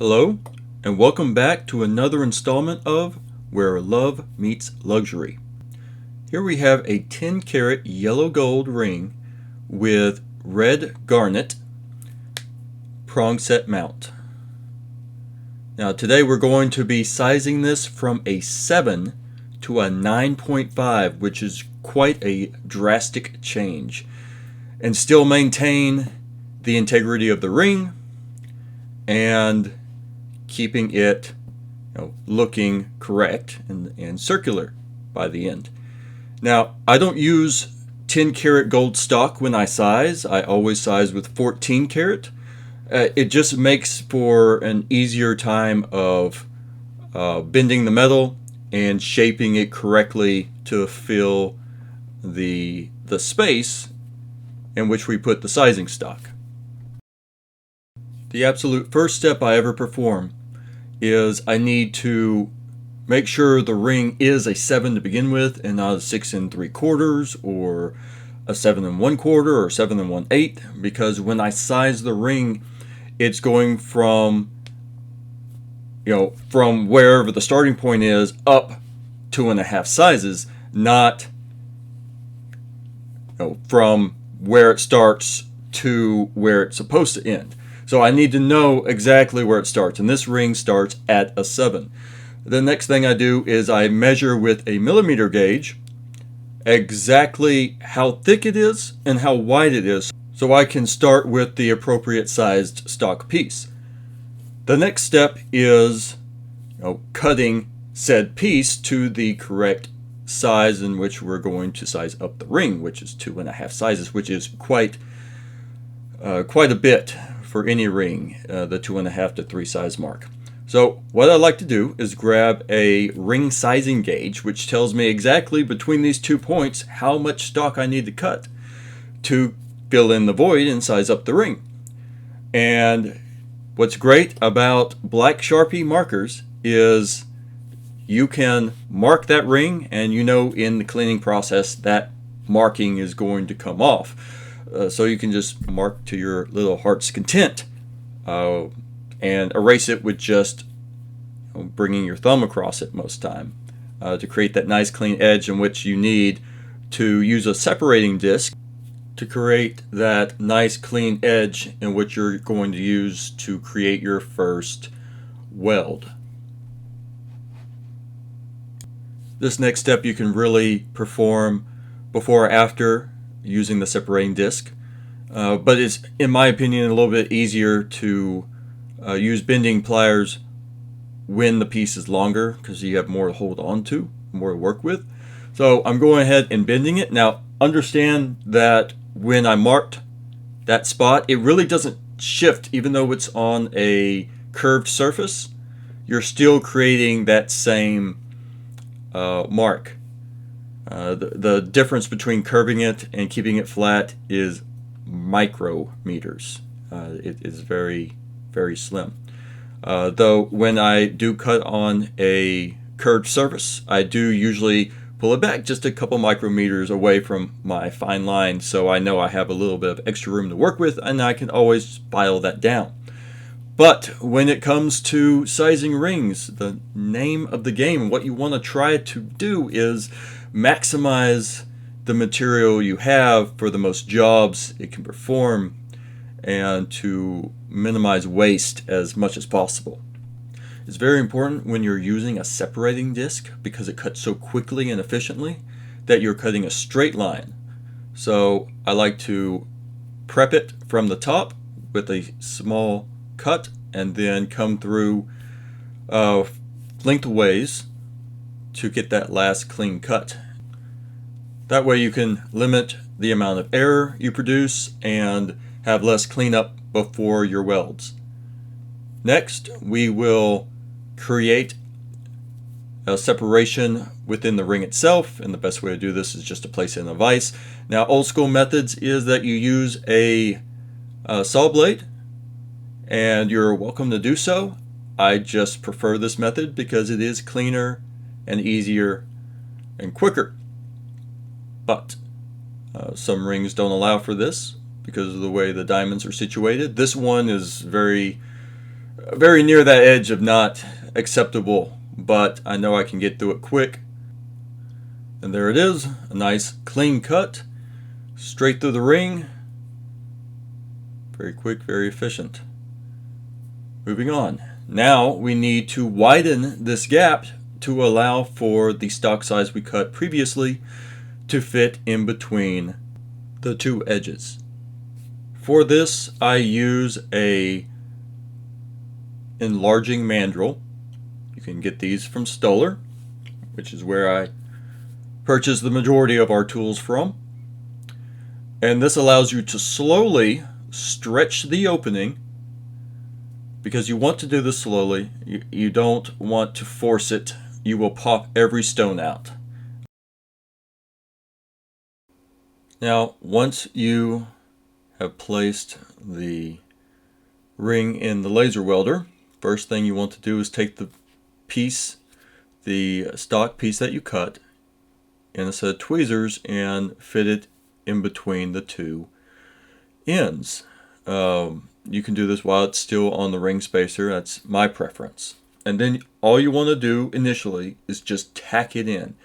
Hello, and welcome back to another installment of Where Love Meets Luxury. Here we have a 10 karat yellow gold ring with red garnet prong set mount. Now today we're going to be sizing this from a 7 to a 9.5, which is quite a drastic change, and still maintain the integrity of the ring and keeping it looking correct and circular by the end. Now, I don't use 10 karat gold stock when I size. I always size with 14 karat. It just makes for an easier time of bending the metal and shaping it correctly to fill the space in which we put the sizing stock. The absolute first step I ever perform is I need to make sure the ring is a 7 to begin with and not a 6 3/4 or a 7 1/4 or 7 1/8, because when I size the ring, it's going from wherever the starting point is up 2.5 sizes, not from where it starts to where it's supposed to end. So I need to know exactly where it starts, and this ring starts at a 7. The next thing I do is I measure with a millimeter gauge exactly how thick it is and how wide it is, so I can start with the appropriate sized stock piece. The next step is cutting said piece to the correct size in which we're going to size up the ring, which is 2.5 sizes, which is quite a bit for any ring, the 2.5 to 3 size mark. So what I like to do is grab a ring sizing gauge, which tells me exactly between these 2 points how much stock I need to cut to fill in the void and size up the ring. And what's great about black Sharpie markers is you can mark that ring, and in the cleaning process that marking is going to come off. So you can just mark to your little heart's content and erase it with just bringing your thumb across it most time to create that nice clean edge, in which you need to use a separating disc to create that nice clean edge in which you're going to use to create your first weld. This next step you can really perform before or after using the separating disc, but it's, in my opinion, a little bit easier to use bending pliers when the piece is longer, because you have more to hold on to, more to work with. So I'm going ahead and bending it. Now understand that when I marked that spot, it really doesn't shift. Even though it's on a curved surface, you're still creating that same mark. The difference between curving it and keeping it flat is micrometers. It is very, very slim. Though when I do cut on a curved surface, I do usually pull it back just a couple micrometers away from my fine line, so I know I have a little bit of extra room to work with, and I can always file that down. But when it comes to sizing rings, the name of the game, what you want to try to do is maximize the material you have for the most jobs it can perform, and to minimize waste as much as possible. It's very important when you're using a separating disc, because it cuts so quickly and efficiently, that you're cutting a straight line. So I like to prep it from the top with a small cut and then come through lengthways to get that last clean cut. That way you can limit the amount of error you produce and have less cleanup before your welds. Next, we will create a separation within the ring itself, and the best way to do this is just to place it in a vise. Now, old school methods is that you use a saw blade, and you're welcome to do so. I just prefer this method because it is cleaner and easier and quicker. But some rings don't allow for this because of the way the diamonds are situated. This one is very very near that edge of not acceptable, but I know I can get through it quick. And there it is, a nice clean cut, straight through the ring. Very quick, very efficient. Moving on. Now we need to widen this gap to allow for the stock size we cut previously to fit in between the two edges. For this, I use a Enlarging Mandrel. You can get these from Stoller, which is where I purchase the majority of our tools from. And this allows you to slowly stretch the opening, because you want to do this slowly. You don't want to force it. You will pop every stone out. Now, once you have placed the ring in the laser welder, first thing you want to do is take the piece, the stock piece that you cut, in a set of tweezers and fit it in between the two ends. You can do this while it's still on the ring spacer. That's my preference. And then all you want to do initially is just tack it in.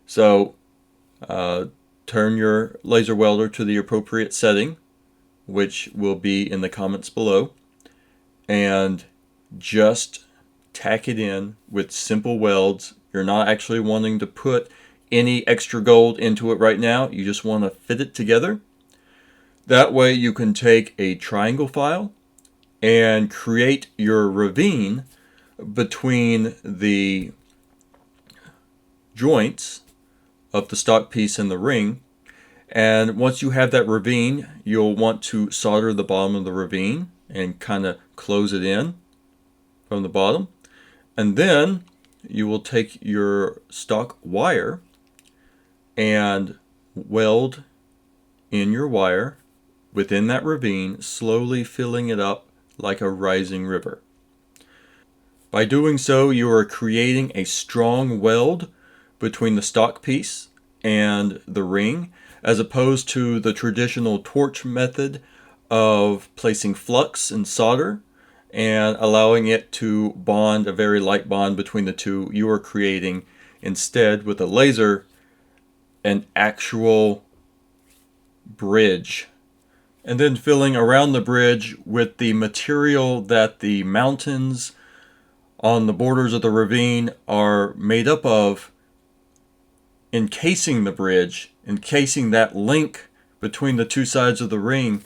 So turn your laser welder to the appropriate setting, which will be in the comments below, and just tack it in with simple welds. You're not actually wanting to put any extra gold into it right now. You just want to fit it together. That way you can take a triangle file and create your ravine between the joints of the stock piece and the ring. And once you have that ravine, you'll want to solder the bottom of the ravine and kind of close it in from the bottom. And then you will take your stock wire and weld in your wire within that ravine, slowly filling it up like a rising river. By doing so, you are creating a strong weld between the stock piece and the ring, as opposed to the traditional torch method of placing flux and solder and allowing it to bond, a very light bond between the two. You are creating instead with a laser an actual bridge, and then filling around the bridge with the material that the mountains on the borders of the ravine are made up of, encasing the bridge, encasing that link between the two sides of the ring,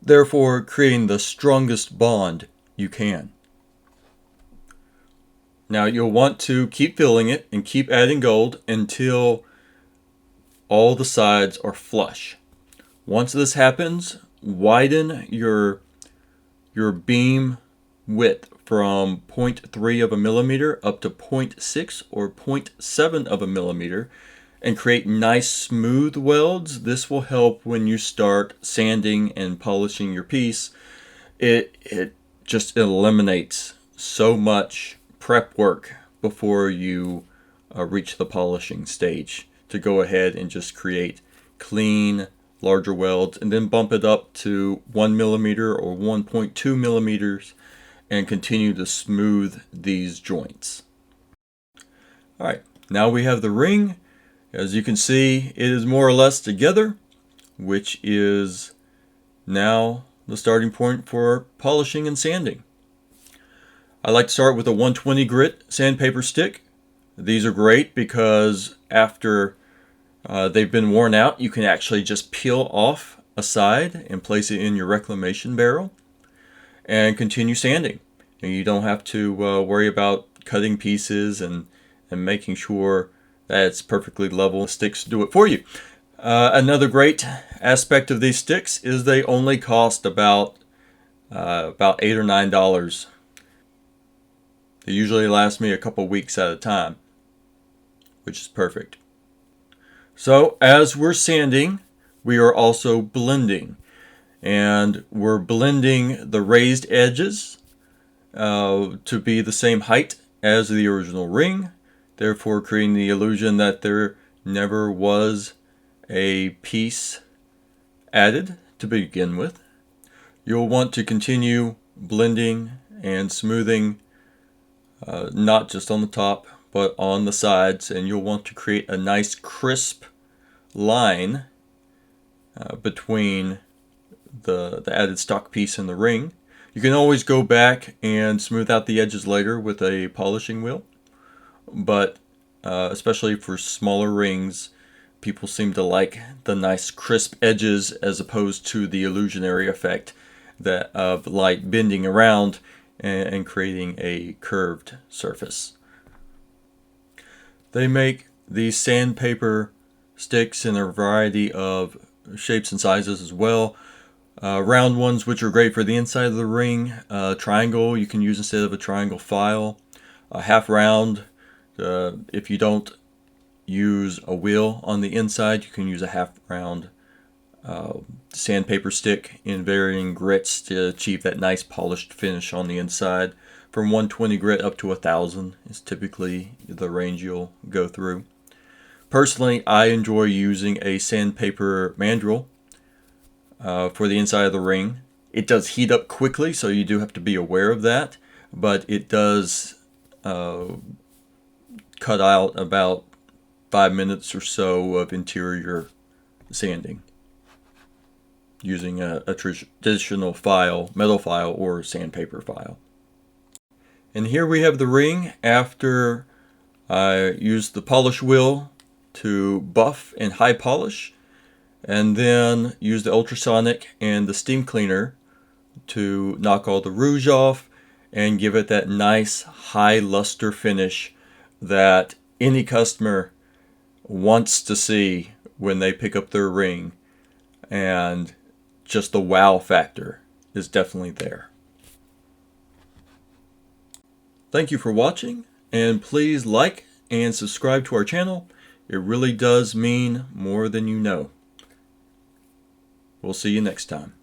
therefore creating the strongest bond you can. Now you'll want to keep filling it and keep adding gold until all the sides are flush. Once this happens, widen your beam width from 0.3 of a millimeter up to 0.6 or 0.7 of a millimeter and create nice smooth welds. This will help when you start sanding and polishing your piece. It just eliminates so much prep work before you reach the polishing stage, to go ahead and just create clean, larger welds and then bump it up to 1 millimeter or 1.2 millimeters and continue to smooth these joints. Alright, now we have the ring. As you can see, it is more or less together, which is now the starting point for polishing and sanding. I like to start with a 120 grit sandpaper stick. These are great because after they've been worn out, you can actually just peel off a side and place it in your reclamation barrel and continue sanding. And you don't have to worry about cutting pieces and making sure that it's perfectly level. The sticks do it for you. Another great aspect of these sticks is they only cost about $8 or $9. They usually last me a couple weeks at a time, which is perfect. So as we're sanding, we are also blending. And we're blending the raised edges to be the same height as the original ring, therefore creating the illusion that there never was a piece added to begin with. You'll want to continue blending and smoothing not just on the top but on the sides, and you'll want to create a nice crisp line between the added stock piece and the ring. You can always go back and smooth out the edges later with a polishing wheel, but especially for smaller rings, people seem to like the nice crisp edges as opposed to the illusionary effect that of light bending around and creating a curved surface. They make these sandpaper sticks in a variety of shapes and sizes as well. Round ones, which are great for the inside of the ring. Triangle you can use instead of a triangle file. Half round, if you don't use a wheel on the inside, you can use a half round sandpaper stick in varying grits to achieve that nice polished finish on the inside. From 120 grit up to 1000 is typically the range you'll go through. Personally, I enjoy using a sandpaper mandrel for the inside of the ring. It does heat up quickly, so you do have to be aware of that, but it does cut out about 5 minutes or so of interior sanding using a traditional file, metal file, or sandpaper file. And here we have the ring after I used the polish wheel to buff and high polish, and then use the ultrasonic and the steam cleaner to knock all the rouge off and give it that nice high luster finish that any customer wants to see when they pick up their ring, and just the wow factor is definitely there. Thank you for watching, and please like and subscribe to our channel. It really does mean more than you know. We'll see you next time.